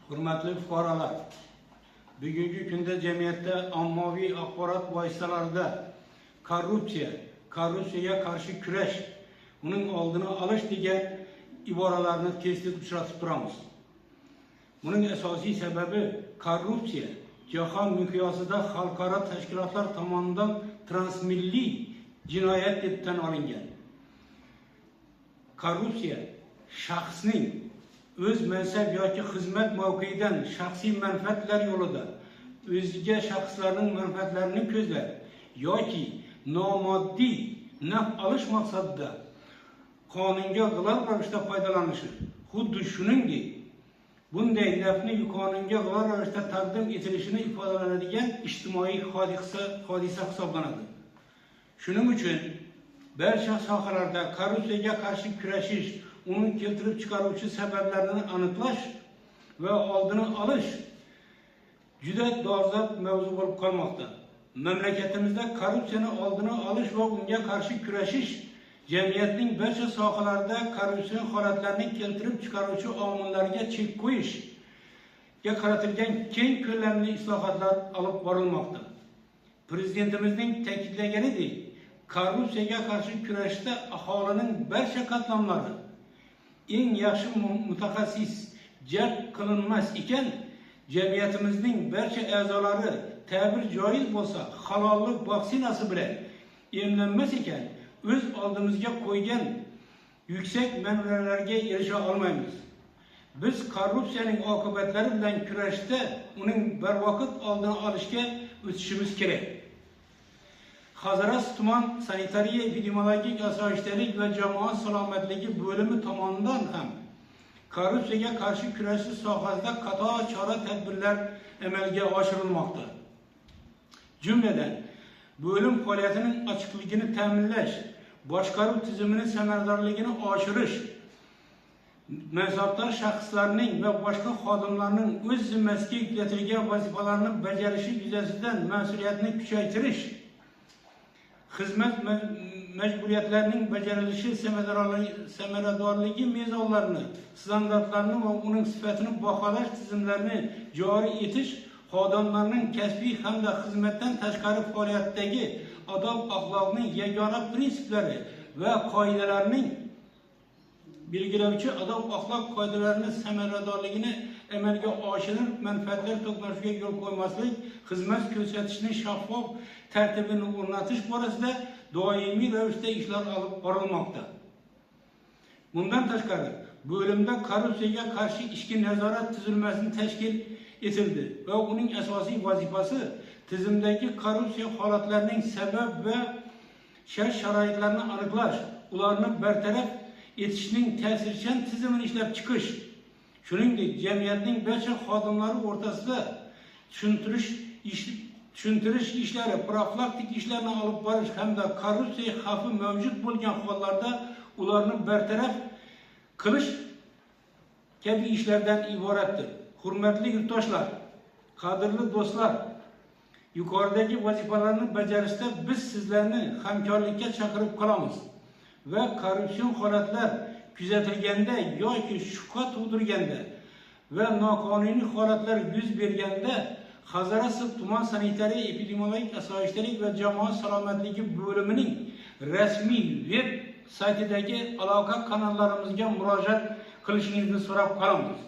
Hurmatli fuqarolar, bugungi kunda jamiyatda ommaviy axborot vositalarida korrupsiyaga qarshi kurash, uning oldini olish degan iboralarni tez-tez uchratib turamiz. Buning asosiy sababi korrupsiya jahon miqyosida xalqaro tashkilotlar tomonidan transmilliy jinoyat deb tan olingan. Korrupsiya shaxsning o'z mansab yoki xizmat mavqeidan shaxsiy manfaatlar yo'lida o'ziga shaxslarning manfaatlarini ko'zlab yoki nomoddiy naf olish maqsadida qonunga g'ilof ravishda foydalanishi, xuddi shuningdek bunday nafni qonunga g'ilof ravishda taqdim etilishini ifodalanadigan ijtimoiy hodisa hisoblanadi. Shuning uchun barcha sohalarda korrupsiyaga qarshi kurashish, uni keltirib chiqaruvchi sabablarini aniqlash va oldini olish juda dolzarb mavzu bo'lib qolmoqda. Mamlakatimizda korrupsiyani oldini olish va unga qarshi kurashish jamiyatning barcha sohalarida korrupsiya holatlarini keltirib chiqaruvchi omillarga chek qo'yishga qaratilgan keng ko'lamli islohotlar olib borilmoqda. Prezidentimizning ta'kidlaganidek, korrupsiyaga qarshi kurashda aholining barcha qatlamlari eng yaxshi mutaxassis jalb qilinmas ekan, jamiyatimizning barcha a'zolari ta'bir joiz bo'lsa halollik vaksinasi bilan emlanmas ekan, o'z oldimizga qo'ygan yuksak manbalarga erisha olmaymiz. Biz korrupsiyaning oqibatlari bilan kurashda uning barvaqt oldini olishga o'tishimiz kerak. Hazrat tuman sanitariya epidemiologik osoyishtalik va jamoat salomatligi bo'limi tomonidan ham korrupsiyaga qarshi kurashish sohasida qator chora-tadbirlar amalga oshirilmoqda. Jumladan, bo'lim faoliyatining ochiqligini ta'minlash, boshqaruv tizimining samaradorligini oshirish, mansabdor shaxslarning va boshqa xodimlarning o'z zimmasiga yuklatilgan vazifalarni bajarishi yuzasidan mas'uliyatni kuchaytirish, xizmat majburiyatlarining bajarilishi samaradorligi mezonlarini, standartlarini va uning sifatini baholash tizimlarini joriy etish, xodimlarning kasbiy hamda xizmatdan tashqari faoliyatdagi odob-axloqning yagona prinsiplari va qoidalarining belgilovchi odob-axloq qoidalarini samaradorligini amalga oshirib, manfaatlar to'qnashuviga yo'l qo'ymaslik, xizmat ko'rsatishning shaffof tartibini o'rnatish borasida doimiy ravishda ishlar olib borilmoqda. Bundan tashqari, bo'limda korrupsiyaga qarshi ichki nazorat tuzilmasini tashkil etildi va uning asosiy vazifasi tizimdagi korrupsiya holatlarining sabab va shart-sharoitlarini aniqlash, ularni bartaraf etishning ta'sirchan tizimini ishlab chiqish, shuningdek jamiyatning barcha xodimlari o'rtasida tushuntirish ishlari, profilaktik ishlarni olib borish hamda korrupsiya xavfi mavjud bo'lgan hollarda ularni bartaraf qilish kabi ishlardan iboratdir. Hurmatli yurtdoshlar, qadrli do'stlar, yuqoridagi vazifalarni bajarishda biz sizlarni hamkorlikka chaqirib qolamiz va korrupsion holatlar kuzatilganda yoki shubha tug'dirganda va noqonuniy holatlar yuz berganda Hazrat tuman sanitariya epidemiologik osoyishtalik va jamoat salomatligi bo'limining rasmiy veb saytidagi aloqa kanallarimizga murojaat qilishingizni so'rab qolamiz.